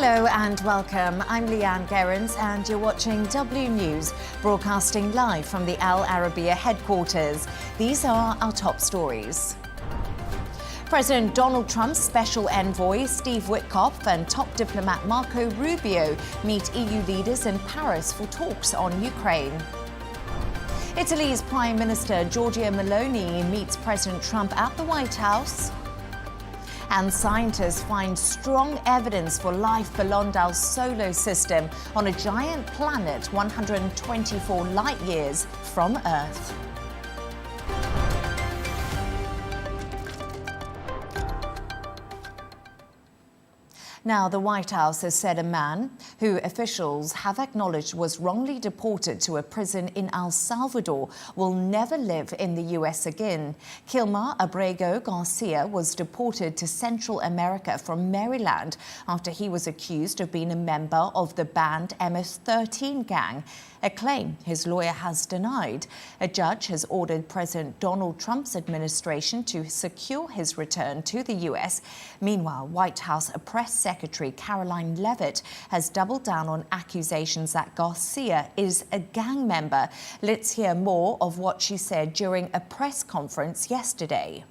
Hello and welcome. I'm Leigh Ann Gerrans and you're watching W News, broadcasting live from the Al Arabiya headquarters. These are our top stories. President Donald Trump's special envoy Steve Witkoff and top diplomat Marco Rubio meet EU leaders in Paris for talks on Ukraine. Italy's Prime Minister Giorgia Meloni meets President Trump at the White House. And scientists find strong evidence for life beyond our solar system on a giant planet 124 light years from Earth. Now, the White House has said a man who officials have acknowledged was wrongly deported to a prison in El Salvador will never live in the U.S. again. Kilmar Abrego Garcia was deported to Central America from Maryland after he was accused of being a member of the banned MS-13 gang, a claim his lawyer has denied. A judge has ordered President Donald Trump's administration to secure his return to the U.S. Meanwhile, White House Press Secretary Karoline Leavitt has doubled down on accusations that Garcia is a gang member. Let's hear more of what she said during a press conference yesterday.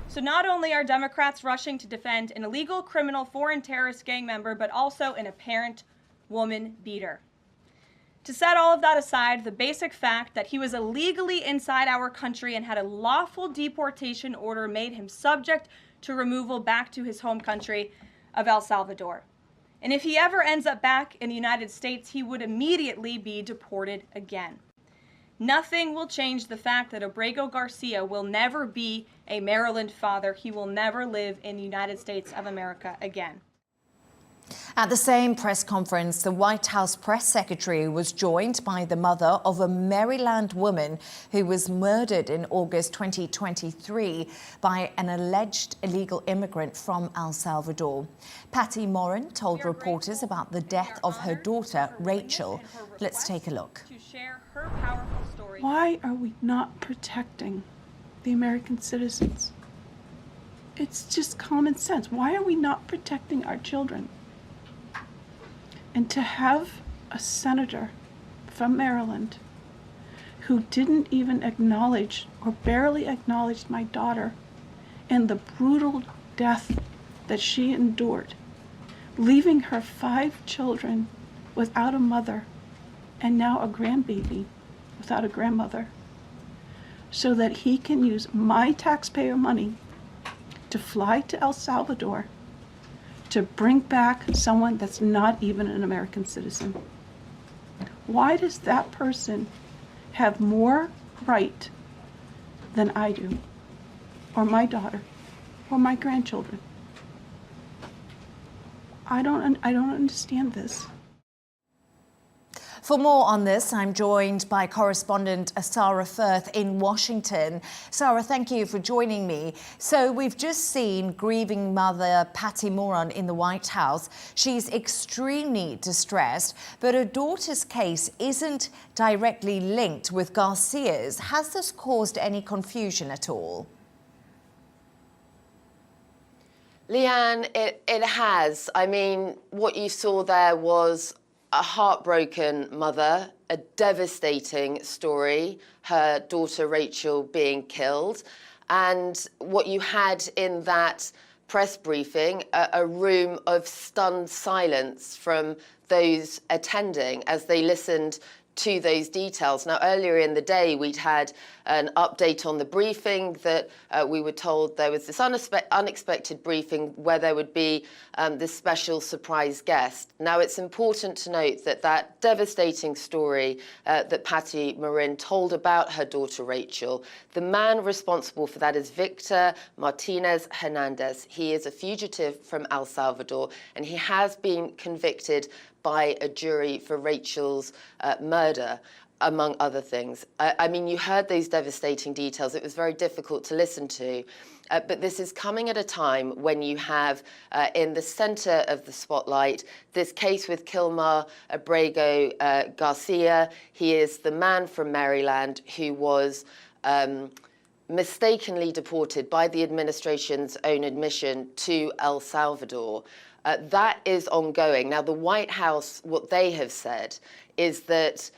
So not only are Democrats rushing to defend an illegal criminal foreign terrorist gang member, but also an apparent woman beater. To set all of that aside, the basic fact that he was illegally inside our country and had a lawful deportation order made him subject to removal back to his home country of El Salvador. And if he ever ends up back in the United States, he would immediately be deported again. Nothing will change the fact that Abrego Garcia will never be a Maryland father. He will never live in the United States of America again. At the same press conference, the White House press secretary was joined by the mother of a Maryland woman who was murdered in August 2023 by an alleged illegal immigrant from El Salvador. Patty Morin told reporters about the death of her daughter, Rachel. Let's take a look. Why are we not protecting the American citizens? It's just common sense. Why are we not protecting our children? And to have a senator from Maryland who didn't even acknowledge or barely acknowledged my daughter and the brutal death that she endured, leaving her 5 children without a mother and now a grandbaby without a grandmother, so that he can use my taxpayer money to fly to El Salvador to bring back someone that's not even an American citizen. Why does that person have more right than I do, or my daughter, or my grandchildren? I don't understand this. For more on this, I'm joined by correspondent Sara Firth in Washington. Sara, thank you for joining me. So we've just seen grieving mother Patty Morin in the White House. She's extremely distressed, but her daughter's case isn't directly linked with Garcia's. Has this caused any confusion at all? Leigh Ann, it has. I mean, what you saw there was a heartbroken mother, a devastating story, her daughter Rachel being killed. And what you had in that press briefing, a room of stunned silence from those attending as they listened to those details. Now, earlier in the day, we'd had an update on the briefing that we were told there was this unexpected briefing where there would be this special surprise guest. Now, it's important to note that that devastating story that Patty Morin told about her daughter Rachel, the man responsible for that is Victor Martinez Hernandez. He is a fugitive from El Salvador, and he has been convicted by a jury for Rachel's murder, among other things. I mean, you heard those devastating details. It was very difficult to listen to. But this is coming at a time when you have in the center of the spotlight this case with Kilmar Abrego Garcia. He is the man from Maryland who was mistakenly deported by the administration's own admission to El Salvador. That is ongoing. Now, the White House, what they have said is that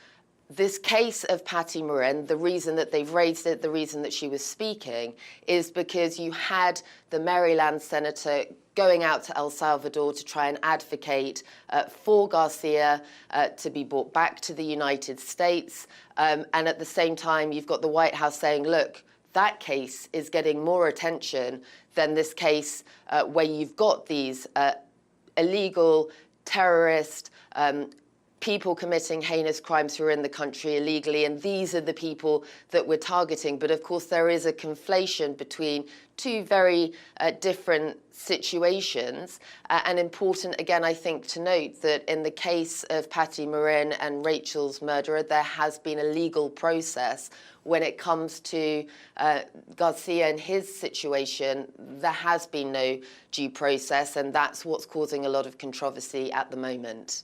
this case of Patty Morin, the reason that they've raised it, the reason that she was speaking, is because you had the Maryland senator going out to El Salvador to try and advocate for Garcia to be brought back to the United States. And at the same time, you've got the White House saying, look, that case is getting more attention than this case where you've got these illegal terrorist people committing heinous crimes who are in the country illegally, and these are the people that we're targeting. But of course, there is a conflation between two very different situations. And important, again, I think, to note that in the case of Patty Morin and Rachel's murderer, there has been a legal process. When it comes to Garcia and his situation, there has been no due process, and that's what's causing a lot of controversy at the moment.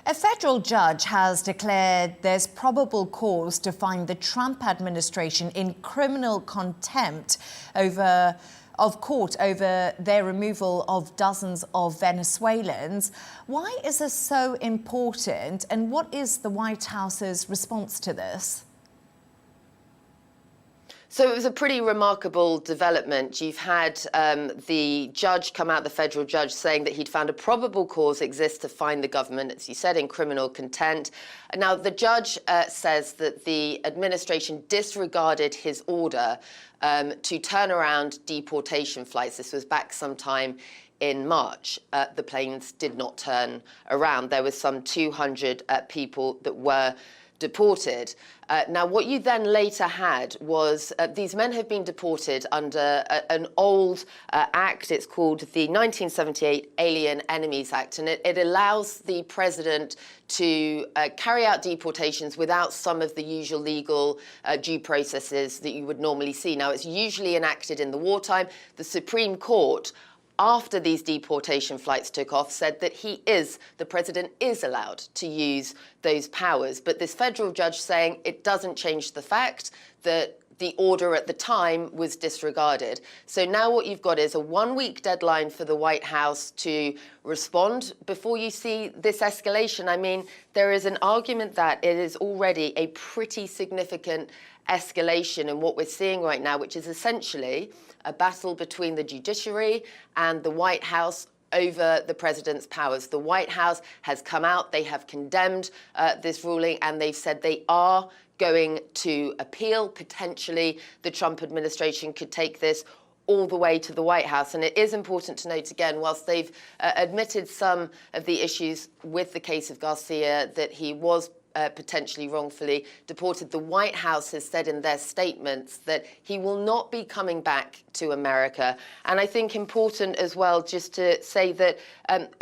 A federal judge has declared there's probable cause to find the Trump administration in criminal contempt of court over their removal of dozens of Venezuelans. Why is this so important, and what is the White House's response to this? So it was a pretty remarkable development. You've had the judge come out, the federal judge, saying that he'd found a probable cause exists to find the government, as you said, in criminal contempt. Now, the judge says that the administration disregarded his order to turn around deportation flights. This was back sometime in March. The planes did not turn around. There was some 200 people that were deported. Now, what you then later had was these men have been deported under an old act. It's called the 1978 Alien Enemies Act, and it allows the president to carry out deportations without some of the usual legal due processes that you would normally see. Now, it's usually enacted in the wartime. The Supreme Court, after these deportation flights took off, said that the president is allowed to use those powers. But this federal judge saying it doesn't change the fact that the order at the time was disregarded. So now what you've got is a one-week deadline for the White House to respond before you see this escalation. I mean, there is an argument that it is already a pretty significant escalation in what we're seeing right now, which is essentially a battle between the judiciary and the White House over the president's powers. The White House has come out, they have condemned this ruling, and they've said they are going to appeal. Potentially, the Trump administration could take this all the way to the White House. And it is important to note, again, whilst they've admitted some of the issues with the case of Garcia, that he was potentially wrongfully deported, the White House has said in their statements that he will not be coming back to America. And I think important as well, just to say that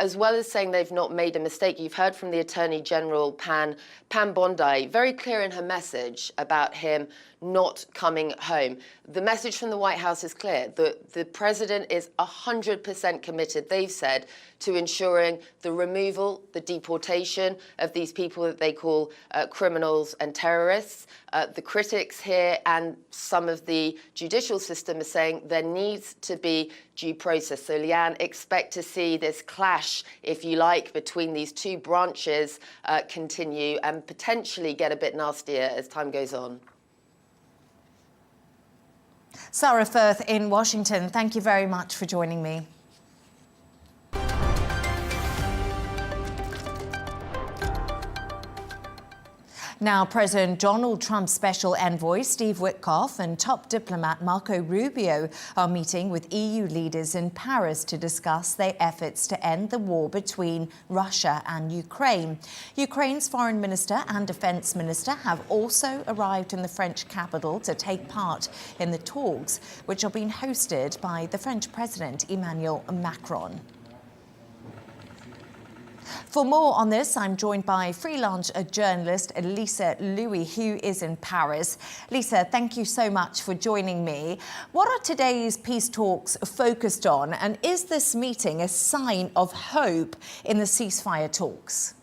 as well as saying they've not made a mistake, you've heard from the Attorney General, Pam Bondi, very clear in her message about him not coming home. The message from the White House is clear. The president is 100% committed, they've said, to ensuring the removal, the deportation of these people that they call criminals and terrorists. The critics here and some of the judicial system are saying there needs to be due process. So, Leigh Ann, expect to see this clash, if you like, between these two branches continue and potentially get a bit nastier as time goes on. Sara Firth in Washington, thank you very much for joining me. Now, President Donald Trump's special envoy, Steve Witkoff, and top diplomat Marco Rubio are meeting with EU leaders in Paris to discuss their efforts to end the war between Russia and Ukraine. Ukraine's foreign minister and defense minister have also arrived in the French capital to take part in the talks, which are being hosted by the French President Emmanuel Macron. For more on this, I'm joined by freelance journalist Lisa Louis, who is in Paris. Lisa, thank you so much for joining me. What are today's peace talks focused on, and is this meeting a sign of hope in the ceasefire talks?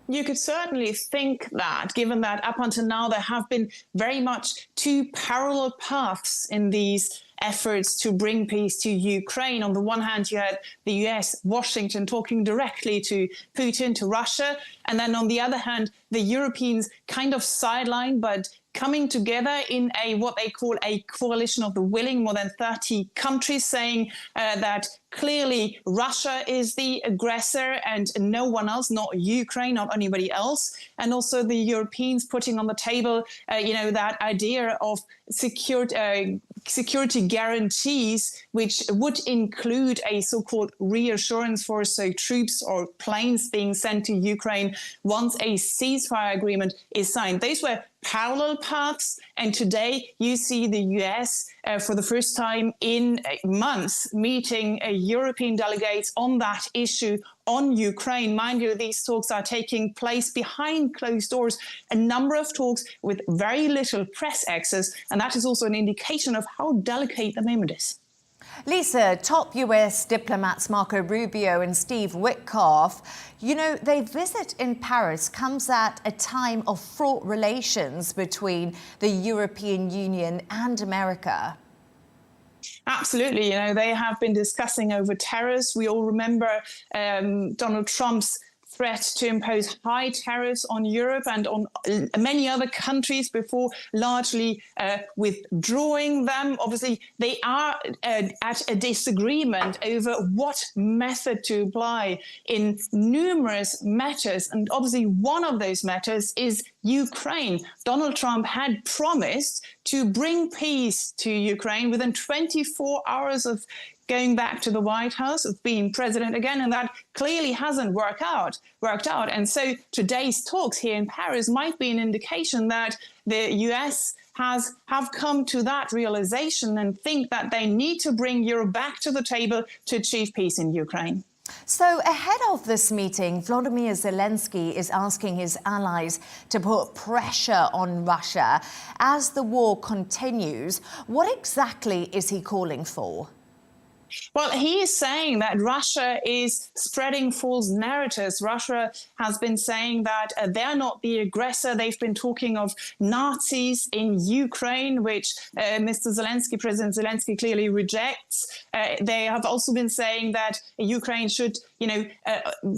You could certainly think that, given that up until now there have been very much two parallel paths in these efforts to bring peace to Ukraine. On the one hand, you had the US, Washington, talking directly to Putin, to Russia. And then on the other hand, the Europeans kind of sidelined, but coming together in what they call a coalition of the willing, more than 30 countries, saying that clearly Russia is the aggressor and no one else, not Ukraine, not anybody else. And also the Europeans putting on the table, that idea of security guarantees, which would include a so-called reassurance force, so troops or planes being sent to Ukraine once a ceasefire agreement is signed. Those were parallel paths, and today you see the US for the first time in months meeting European delegates on that issue on Ukraine. Mind you, these talks are taking place behind closed doors, a number of talks with very little press access, and that is also an indication of how delicate the moment is. Lisa, top US diplomats Marco Rubio and Steve Witkoff, their visit in Paris comes at a time of fraught relations between the European Union and America. Absolutely. They have been discussing over tariffs. We all remember Donald Trump's threat to impose high tariffs on Europe and on many other countries before largely withdrawing them. Obviously, they are at a disagreement over what method to apply in numerous matters. And obviously, one of those matters is Ukraine. Donald Trump had promised to bring peace to Ukraine within 24 hours of going back to the White House, of being president again, and that clearly hasn't worked out. And so today's talks here in Paris might be an indication that the US have come to that realization and think that they need to bring Europe back to the table to achieve peace in Ukraine. So ahead of this meeting, Volodymyr Zelensky is asking his allies to put pressure on Russia as the war continues. What exactly is he calling for? Well, he is saying that Russia is spreading false narratives. Russia has been saying that they're not the aggressor. They've been talking of Nazis in Ukraine, which President Zelensky clearly rejects. They have also been saying that Ukraine should,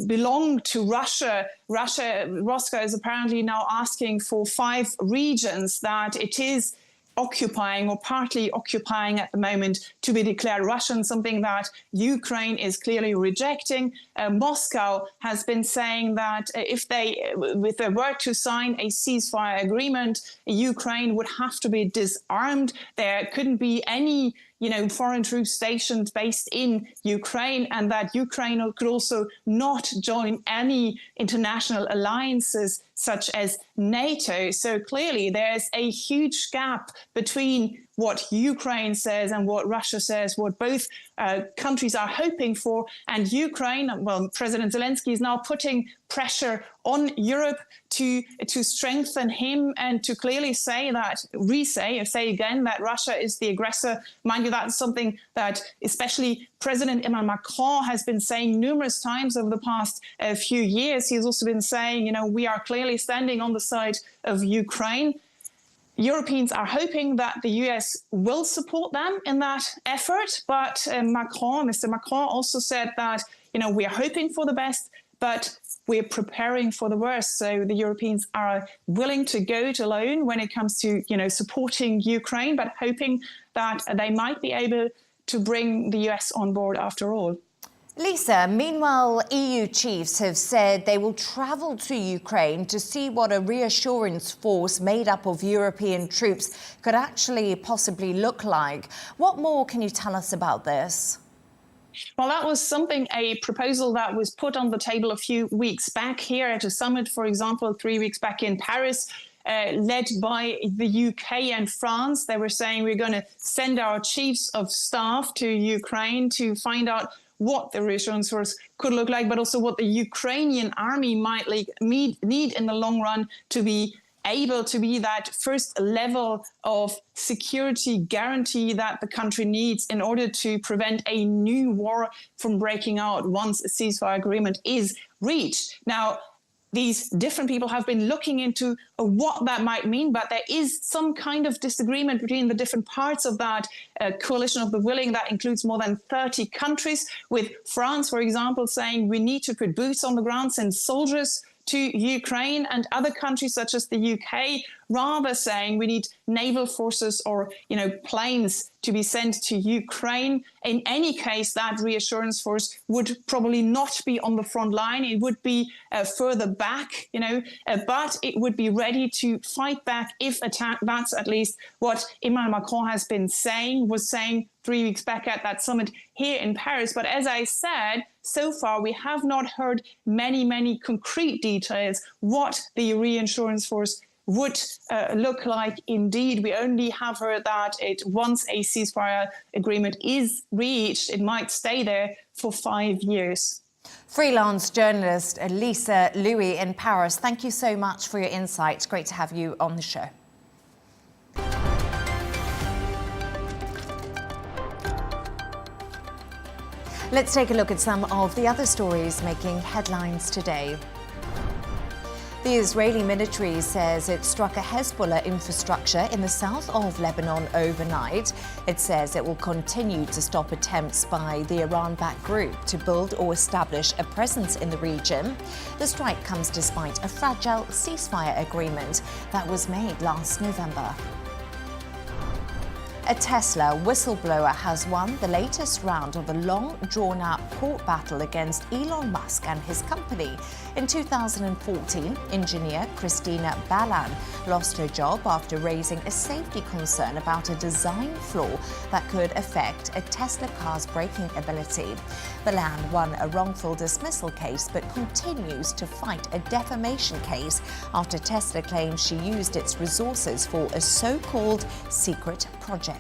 belong to Russia. Moscow is apparently now asking for 5 regions that it is occupying or partly occupying at the moment to be declared Russian, something that Ukraine is clearly rejecting. Moscow has been saying that if they were to sign a ceasefire agreement, Ukraine would have to be disarmed. There couldn't be any foreign troops stationed based in Ukraine, and that Ukraine could also not join any international alliances such as NATO. So clearly there's a huge gap between what Ukraine says and what Russia says, what both countries are hoping for. And Ukraine, well, President Zelensky is now putting pressure on Europe to strengthen him and to clearly say again that Russia is the aggressor. Mind you, that's something that especially President Emmanuel Macron has been saying numerous times over the past few years. He's also been saying, we are clearly standing on the side of Ukraine. Europeans are hoping that the US will support them in that effort, but Mr. Macron also said that, we are hoping for the best, but we're preparing for the worst. So the Europeans are willing to go it alone when it comes to, supporting Ukraine, but hoping that they might be able to bring the US on board after all. Lisa, meanwhile, EU chiefs have said they will travel to Ukraine to see what a reassurance force made up of European troops could actually possibly look like. What more can you tell us about this? Well, that was a proposal that was put on the table a few weeks back here at a summit, for example, 3 weeks back in Paris, led by the UK and France. They were saying we're going to send our chiefs of staff to Ukraine to find out what the reassurance force could look like, but also what the Ukrainian army might need in the long run to be able to be that first level of security guarantee that the country needs in order to prevent a new war from breaking out once a ceasefire agreement is reached. Now, these different people have been looking into what that might mean, but there is some kind of disagreement between the different parts of that coalition of the willing that includes more than 30 countries, with France, for example, saying we need to put boots on the ground, send soldiers to Ukraine, and other countries such as the UK rather saying we need naval forces or, planes to be sent to Ukraine. In any case, that reassurance force would probably not be on the front line. It would be further back, but it would be ready to fight back if attacked. That's at least what Emmanuel Macron was saying 3 weeks back at that summit here in Paris. But as I said, so far we have not heard many concrete details what the reinsurance force would look like. Indeed, we only have heard that once a ceasefire agreement is reached, it might stay there for 5 years. Freelance journalist Lisa Louis in Paris, thank you so much for your insights. Great to have you on the show. Let's take a look at some of the other stories making headlines today. The Israeli military says it struck a Hezbollah infrastructure in the south of Lebanon overnight. It says it will continue to stop attempts by the Iran-backed group to build or establish a presence in the region. The strike comes despite a fragile ceasefire agreement that was made last November. A Tesla whistleblower has won the latest round of a long, drawn-out court battle against Elon Musk and his company. In 2014, engineer Christina Balan lost her job after raising a safety concern about a design flaw that could affect a Tesla car's braking ability. Balan won a wrongful dismissal case but continues to fight a defamation case after Tesla claims she used its resources for a so-called secret project.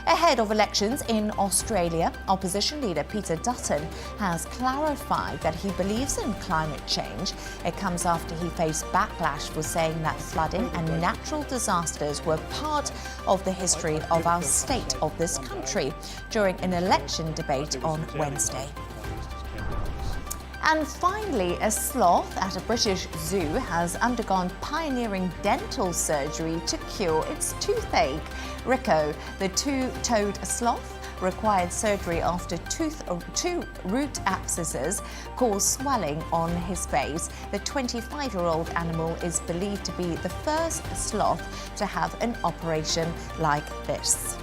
Ahead of elections in Australia, opposition leader Peter Dutton has clarified that he believes in climate change. It comes after he faced backlash for saying that flooding and natural disasters were part of the history of our state of this country during an election debate on Wednesday. And finally, a sloth at a British zoo has undergone pioneering dental surgery to cure its toothache. Rico, the two-toed sloth, required surgery after two root abscesses caused swelling on his face. The 25-year-old animal is believed to be the first sloth to have an operation like this.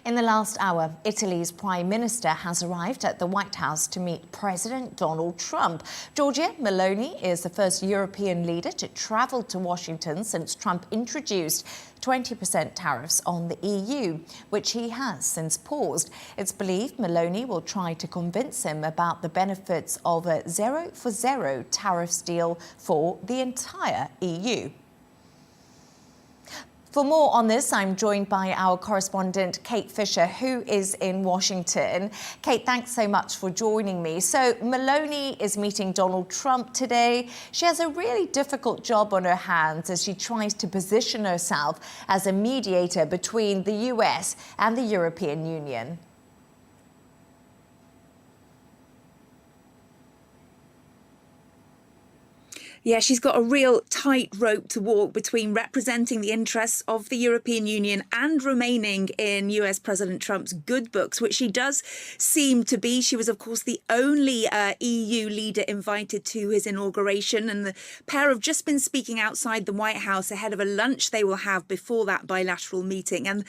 In the last hour, Italy's Prime Minister has arrived at the White House to meet President Donald Trump. Giorgia Meloni is the first European leader to travel to Washington since Trump introduced 20% tariffs on the EU, which he has since paused. It's believed Meloni will try to convince him about the benefits of a zero-for-zero tariffs deal for the entire EU. For more on this, I'm joined by our correspondent, Kate Fisher, who is in Washington. Kate, thanks so much for joining me. So Meloni is meeting Donald Trump today. She has a really difficult job on her hands as she tries to position herself as a mediator between the US and the European Union. Yeah, she's got a real tightrope to walk between representing the interests of the European Union and remaining in US President Trump's good books, which she does seem to be. She was, of course, the only EU leader invited to his inauguration, and the pair have just been speaking outside the White House ahead of a lunch they will have before that bilateral meeting. And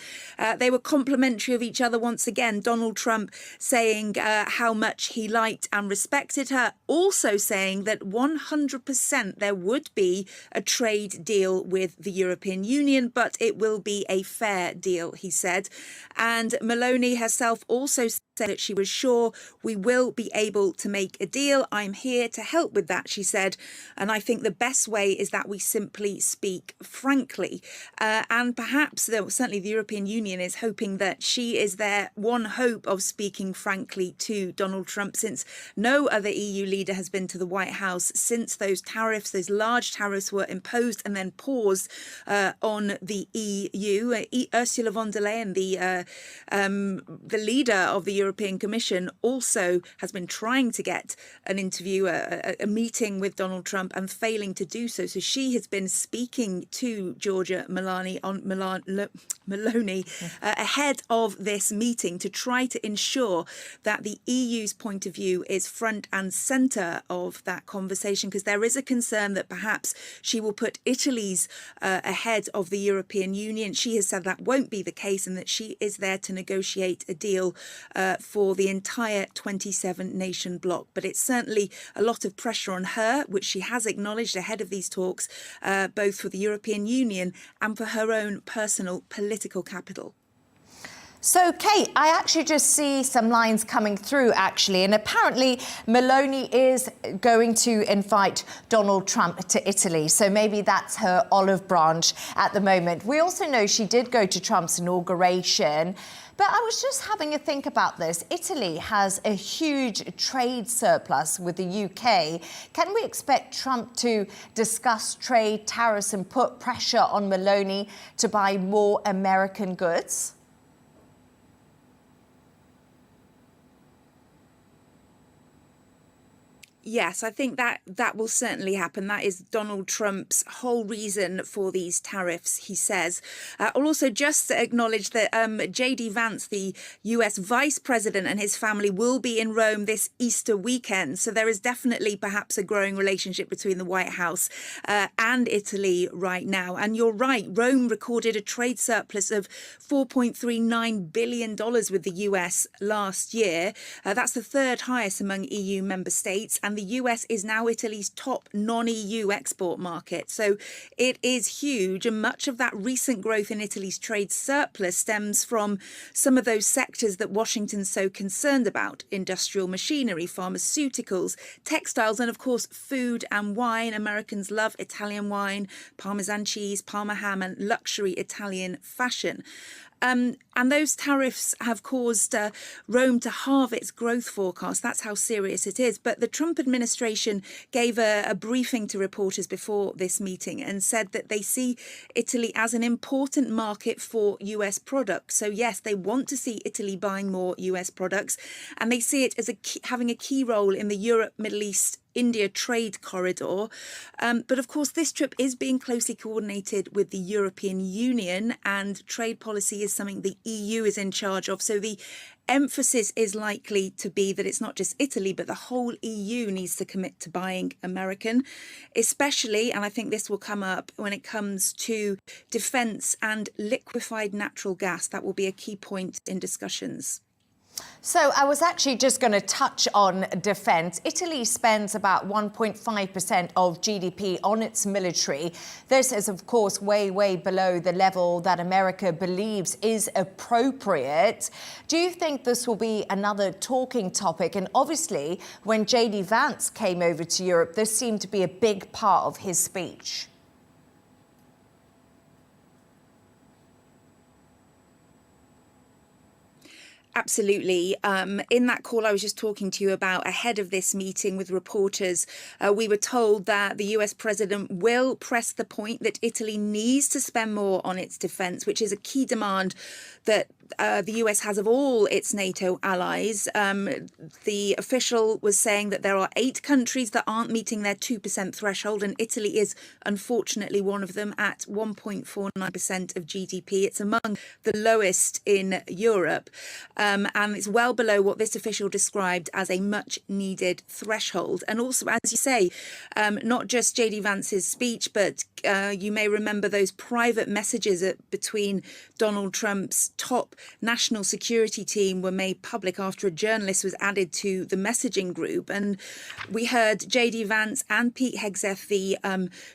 they were complimentary of each other once again. Donald Trump saying how much he liked and respected her, also saying that 100% there would be a trade deal with the European Union, but it will be a fair deal, he said. And Meloni herself also said that she was sure we will be able to make a deal. I'm here to help with that, she said. And I think the best way is that we simply speak frankly. And perhaps, certainly the European Union is hoping that she is their one hope of speaking frankly to Donald Trump, since no other EU leader has been to the White House since those tariffs, those large tariffs were imposed and then paused on the EU. Ursula von der Leyen, the leader of the European Commission, also has been trying to get an interview, a meeting with Donald Trump, and failing to do so. So she has been speaking to Giorgia Meloni ahead of this meeting to try to ensure that the EU's point of view is front and centre of that conversation, because there is a concern that perhaps she will put Italy's ahead of the European Union. She has said that won't be the case and that she is there to negotiate a deal for the entire 27-nation bloc. But it's certainly a lot of pressure on her, which she has acknowledged ahead of these talks, both for the European Union and for her own personal political capital. So, Kate, I actually just see some lines coming through, actually, and apparently Meloni is going to invite Donald Trump to Italy. So maybe that's her olive branch at the moment. We also know she did go to Trump's inauguration. But I was just having a think about this. Italy has a huge trade surplus with the UK. Can we expect Trump to discuss trade tariffs and put pressure on Meloni to buy more American goods? Yes, I think that will certainly happen. That is Donald Trump's whole reason for these tariffs, he says. I'll also just acknowledge that J.D. Vance, the US vice president, and his family will be in Rome this Easter weekend. So there is definitely perhaps a growing relationship between the White House and Italy right now. And you're right, Rome recorded a trade surplus of $4.39 billion with the US last year. That's the third highest among EU member states. And the US is now Italy's top non-EU export market. So it is huge. And much of that recent growth in Italy's trade surplus stems from some of those sectors that Washington's so concerned about: industrial machinery, pharmaceuticals, textiles, and of course, food and wine. Americans love Italian wine, Parmesan cheese, Parma ham, and luxury Italian fashion. And those tariffs have caused Rome to halve its growth forecast. That's how serious it is. But the Trump administration gave a briefing to reporters before this meeting and said that they see Italy as an important market for US products. So, yes, they want to see Italy buying more US products, and they see it as having a key role in the Europe, Middle East, India trade corridor. But of course, this trip is being closely coordinated with the European Union, and trade policy is something the EU is in charge of. So the emphasis is likely to be that it's not just Italy, but the whole EU needs to commit to buying American, especially, and I think this will come up when it comes to defence and liquefied natural gas. That will be a key point in discussions. So I was actually just going to touch on defence. Italy spends about 1.5% of GDP on its military. This is, of course, way, way below the level that America believes is appropriate. Do you think this will be another talking topic? And obviously, when J.D. Vance came over to Europe, this seemed to be a big part of his speech. Absolutely. In that call I was just talking to you about ahead of this meeting with reporters, we were told that the US president will press the point that Italy needs to spend more on its defence, which is a key demand that the US has of all its NATO allies. The official was saying that there are 8 countries that aren't meeting their 2% threshold, and Italy is unfortunately one of them at 1.49% of GDP. It's among the lowest in Europe. And it's well below what this official described as a much needed threshold. And also, as you say, not just J.D. Vance's speech, but you may remember those private messages between Donald Trump's top national security team were made public after a journalist was added to the messaging group. And we heard J.D. Vance and Pete Hegseth, the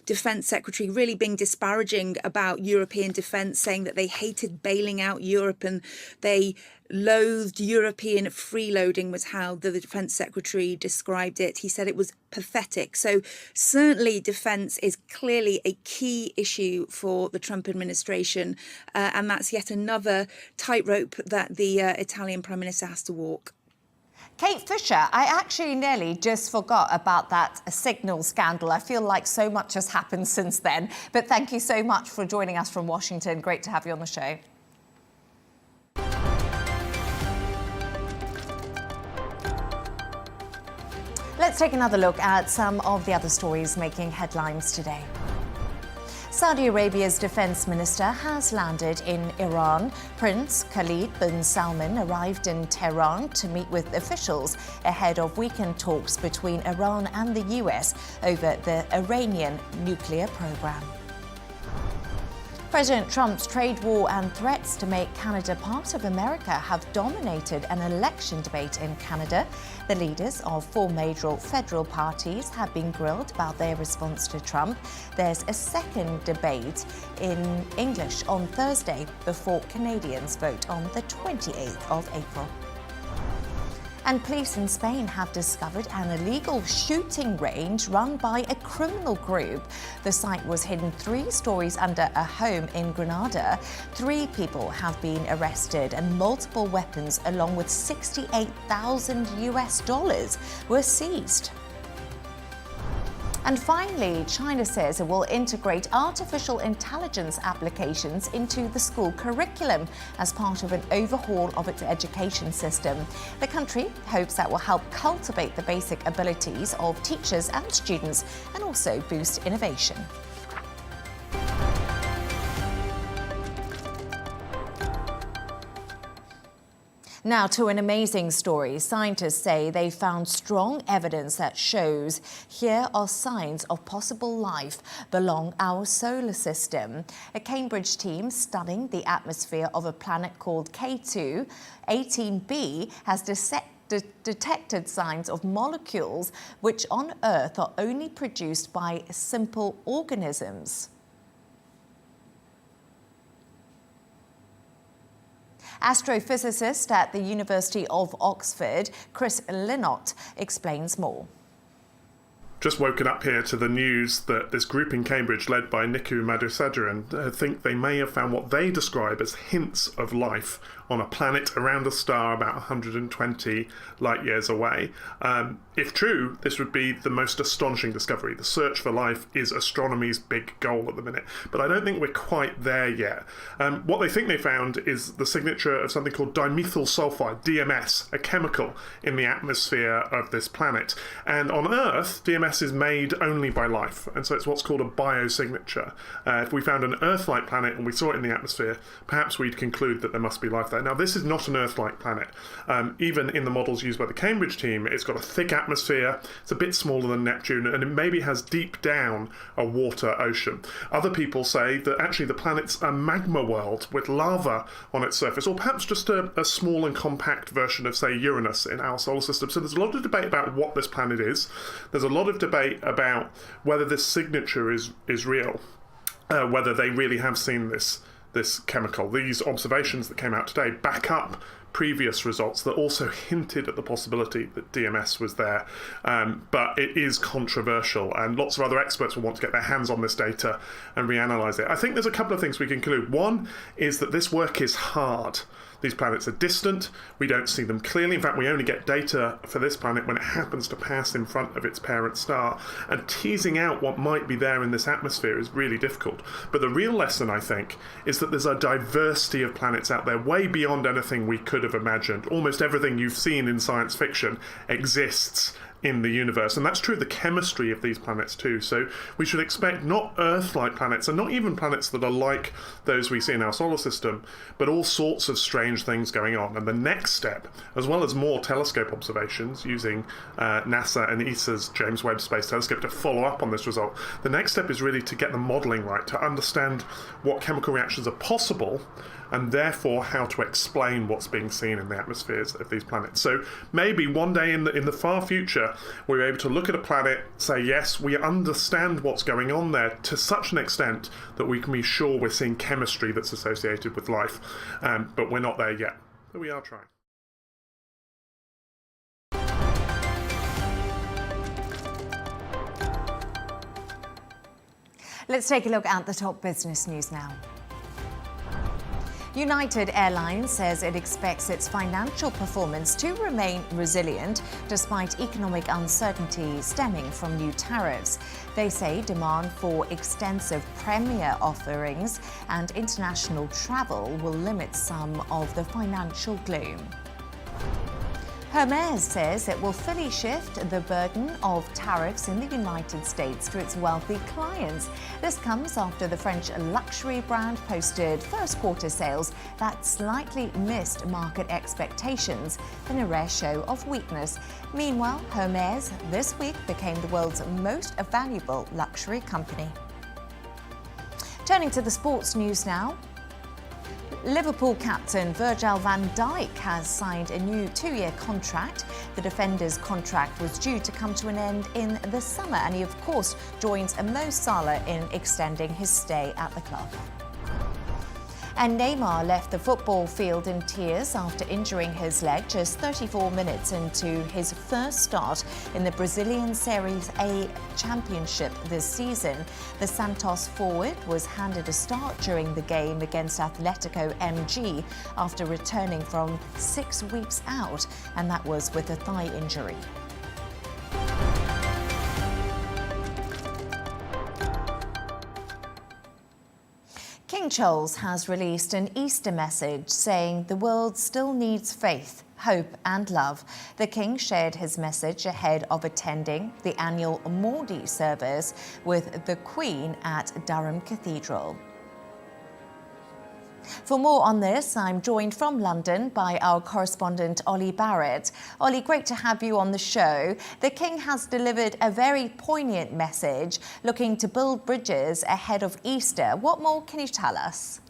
defence secretary, really being disparaging about European defence, saying that they hated bailing out Europe and they loathed European freeloading was how the Defence Secretary described it. He said it was pathetic. So certainly defence is clearly a key issue for the Trump administration, and that's yet another tightrope that the Italian Prime Minister has to walk. Kate Fisher, I actually nearly just forgot about that signal scandal. I feel like so much has happened since then. But thank you so much for joining us from Washington. Great to have you on the show. Let's take another look at some of the other stories making headlines today. Saudi Arabia's defense minister has landed in Iran. Prince Khalid bin Salman arrived in Tehran to meet with officials ahead of weekend talks between Iran and the US over the Iranian nuclear program. President Trump's trade war and threats to make Canada part of America have dominated an election debate in Canada. The leaders of four major federal parties have been grilled about their response to Trump. There's a second debate in English on Thursday before Canadians vote on the 28th of April. And police in Spain have discovered an illegal shooting range run by a criminal group. The site was hidden 3 stories under a home in Granada. 3 people have been arrested and multiple weapons along with $68,000 were seized. And finally, China says it will integrate artificial intelligence applications into the school curriculum as part of an overhaul of its education system. The country hopes that will help cultivate the basic abilities of teachers and students and also boost innovation. Now to an amazing story. Scientists say they found strong evidence that shows here are signs of possible life along our solar system. A Cambridge team studying the atmosphere of a planet called K2 18b has detected signs of molecules which on Earth are only produced by simple organisms. Astrophysicist at the University of Oxford, Chris Lintott, explains more. Just woken up here to the news that this group in Cambridge, led by Niku Madhusajaran, think they may have found what they describe as hints of life on a planet around a star about 120 light years away. If true, this would be the most astonishing discovery. The search for life is astronomy's big goal at the minute, but I don't think we're quite there yet. What they think they found is the signature of something called dimethyl sulfide, DMS, a chemical in the atmosphere of this planet. And on Earth, DMS is made only by life, and so it's what's called a biosignature. If we found an Earth-like planet and we saw it in the atmosphere, perhaps we'd conclude that there must be life there. Now, this is not an Earth-like planet. Even in the models used by the Cambridge team, it's got a thick atmosphere, it's a bit smaller than Neptune, and it maybe has deep down a water ocean. Other people say that actually the planet's a magma world with lava on its surface, or perhaps just a small and compact version of, say, Uranus in our solar system. So there's a lot of debate about what this planet is. There's a lot of debate about whether this signature is real, whether they really have seen this chemical. These observations that came out today back up previous results that also hinted at the possibility that DMS was there. But it is controversial, and lots of other experts will want to get their hands on this data and reanalyze it. I think there's a couple of things we can conclude. One is that this work is hard. These planets are distant, we don't see them clearly. In fact, we only get data for this planet when it happens to pass in front of its parent star. And teasing out what might be there in this atmosphere is really difficult. But the real lesson, I think, is that there's a diversity of planets out there way beyond anything we could have imagined. Almost everything you've seen in science fiction exists in the universe, and that's true of the chemistry of these planets too. So we should expect not Earth-like planets, and not even planets that are like those we see in our solar system, but all sorts of strange things going on. And the next step, as well as more telescope observations using NASA and ESA's James Webb Space Telescope to follow up on this result, the next step is really to get the modelling right, to understand what chemical reactions are possible, and therefore how to explain what's being seen in the atmospheres of these planets. So maybe one day in the far future, we're able to look at a planet, say, yes, we understand what's going on there to such an extent that we can be sure we're seeing chemistry that's associated with life. But we're not there yet. but we are trying. Let's take a look at the top business news now. United Airlines says it expects its financial performance to remain resilient despite economic uncertainty stemming from new tariffs. They say demand for extensive premier offerings and international travel will limit some of the financial gloom. Hermes says it will fully shift the burden of tariffs in the United States to its wealthy clients. This comes after the French luxury brand posted first quarter sales that slightly missed market expectations in a rare show of weakness. Meanwhile, Hermes this week became the world's most valuable luxury company. Turning to the sports news now. Liverpool captain Virgil van Dijk has signed a new 2-year contract. The defender's contract was due to come to an end in the summer, and he, of course, joins Mo Salah in extending his stay at the club. And Neymar left the football field in tears after injuring his leg just 34 minutes into his first start in the Brazilian Serie A championship this season. The Santos forward was handed a start during the game against Atletico MG after returning from 6 weeks out, and that was with a thigh injury. King Charles has released an Easter message saying the world still needs faith, hope and love. The King shared his message ahead of attending the annual Maundy service with the Queen at Durham Cathedral. For more on this, I'm joined from London by our correspondent Ollie Barrett. Ollie, great to have you on the show. The King has delivered a very poignant message looking to build bridges ahead of Easter. What more can you tell us?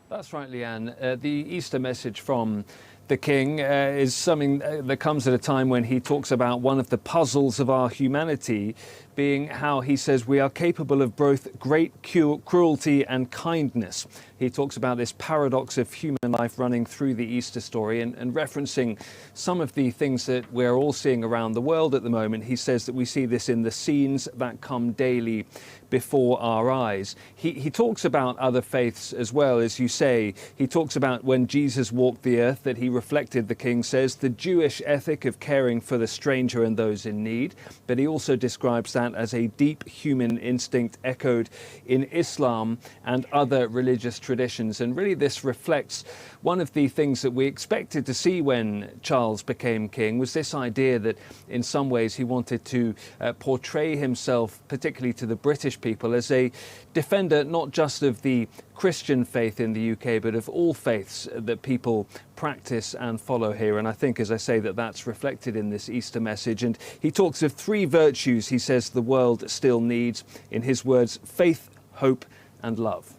That's right, Leigh Ann. The Easter message from the King is something that comes at a time when he talks about one of the puzzles of our humanity being how he says we are capable of both great cruelty and kindness. He talks about this paradox of human life running through the Easter story and referencing some of the things that we're all seeing around the world at the moment. He says that we see this in the scenes that come daily before our eyes. He talks about other faiths as well, as you say. He talks about when Jesus walked the earth, that he reflected, the King says, the Jewish ethic of caring for the stranger and those in need. But he also describes that as a deep human instinct echoed in Islam and other religious traditions. And really this reflects one of the things that we expected to see when Charles became king, was this idea that in some ways he wanted to portray himself, particularly to the British people, as a defender not just of the Christian faith in the UK, but of all faiths that people practice and follow here. And I think, as I say, that that's reflected in this Easter message. And he talks of 3 virtues he says the world still needs. In his words, faith, hope and love.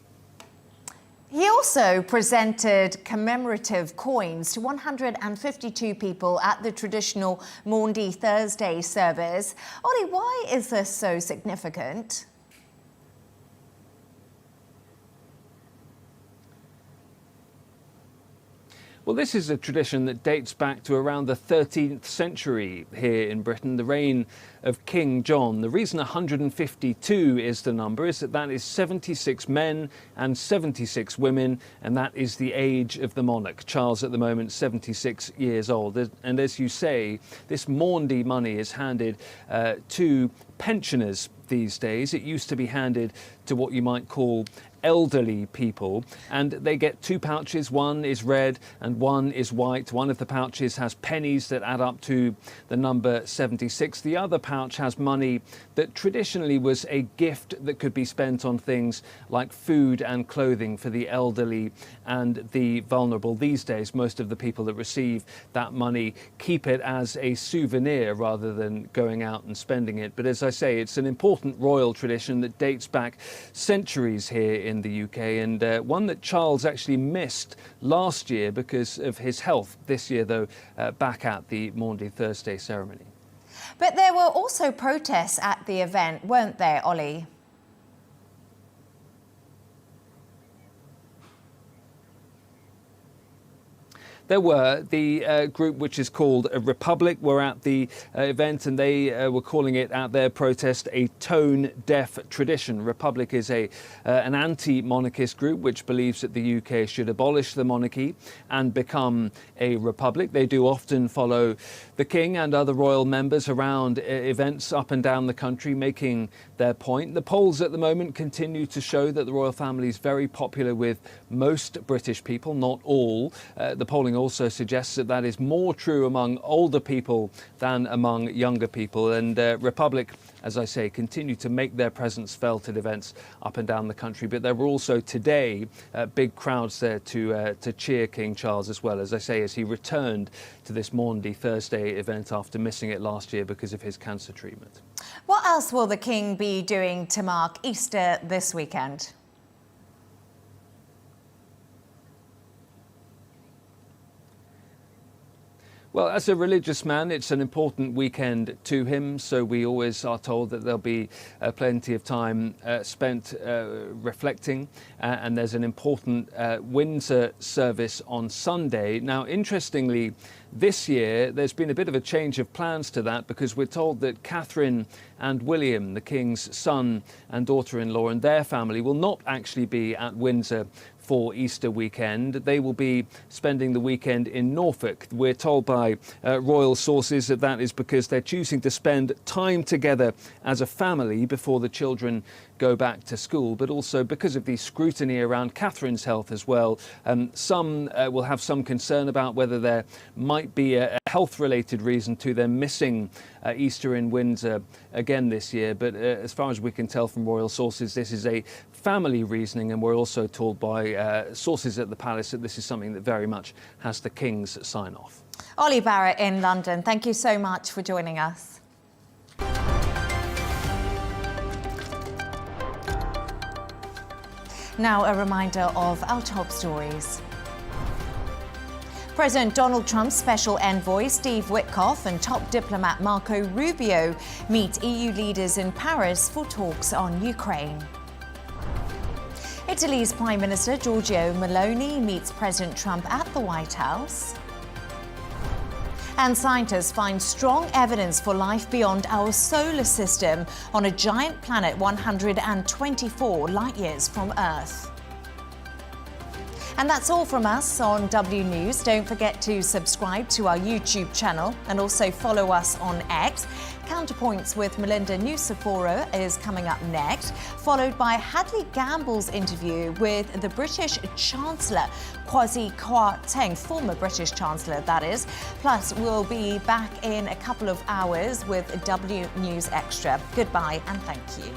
He also presented commemorative coins to 152 people at the traditional Maundy Thursday service. Ollie, why is this so significant? Well, this is a tradition that dates back to around the 13th century here in Britain, the reign of King John. The reason 152 is the number is that is 76 men and 76 women, and that is the age of the monarch. Charles at the moment 76 years old. And as you say, this Maundy money is handed to pensioners these days. It used to be handed to what you might call elderly people, and they get 2 pouches. One is red and one is white. One of the pouches has pennies that add up to the number 76. The other pouch has money that traditionally was a gift that could be spent on things like food and clothing for the elderly and the vulnerable. These days, most of the people that receive that money keep it as a souvenir rather than going out and spending it. But as I say, it's an important royal tradition that dates back centuries here in the UK, and one that Charles actually missed last year because of his health. This year, though, back at the Maundy Thursday ceremony. But there were also protests at the event, weren't there, Ollie? there were. The group, which is called Republic, were at the event, and they were calling it at their protest a tone-deaf tradition. Republic is an anti-monarchist group which believes that the UK should abolish the monarchy and become a republic. They do often follow the King and other royal members around events up and down the country, making their point. The polls at the moment continue to show that the royal family is very popular with most British people, not all. The polling also suggests that that is more true among older people than among younger people. And Republic, as I say, continue to make their presence felt at events up and down the country. But there were also today big crowds there to cheer King Charles as well, as I say, as he returned to this Maundy Thursday event after missing it last year because of his cancer treatment. What else will the King be doing to mark Easter this weekend? Well, as a religious man, it's an important weekend to him, so we always are told that there'll be plenty of time spent reflecting, and there's an important Windsor service on Sunday. Now, interestingly, this year there's been a bit of a change of plans to that, because we're told that Catherine and William, the King's son and daughter-in-law, and their family will not actually be at Windsor for Easter weekend. They will be spending the weekend in Norfolk. We're told by royal sources that that is because they're choosing to spend time together as a family before the children go back to school, but also because of the scrutiny around Catherine's health as well. Some will have some concern about whether there might be a health-related reason to them missing Easter in Windsor again this year. But as far as we can tell from royal sources, this is a family reasoning, and we're also told by sources at the palace that this is something that very much has the King's sign-off. Ollie Barrett in London, thank you so much for joining us. Now a reminder of our top stories. President Donald Trump's special envoy Steve Witkoff and top diplomat Marco Rubio meet EU leaders in Paris for talks on Ukraine. Italy's Prime Minister Giorgia Meloni meets President Trump at the White House. And scientists find strong evidence for life beyond our solar system on a giant planet 124 light years from Earth. And that's all from us on W News. Don't forget to subscribe to our YouTube channel and also follow us on X. Counterpoints with Melinda Nusafora is coming up next, followed by Hadley Gamble's interview with the British Chancellor, Kwasi Kwarteng, former British Chancellor, that is. Plus, we'll be back in a couple of hours with W News Extra. Goodbye and thank you.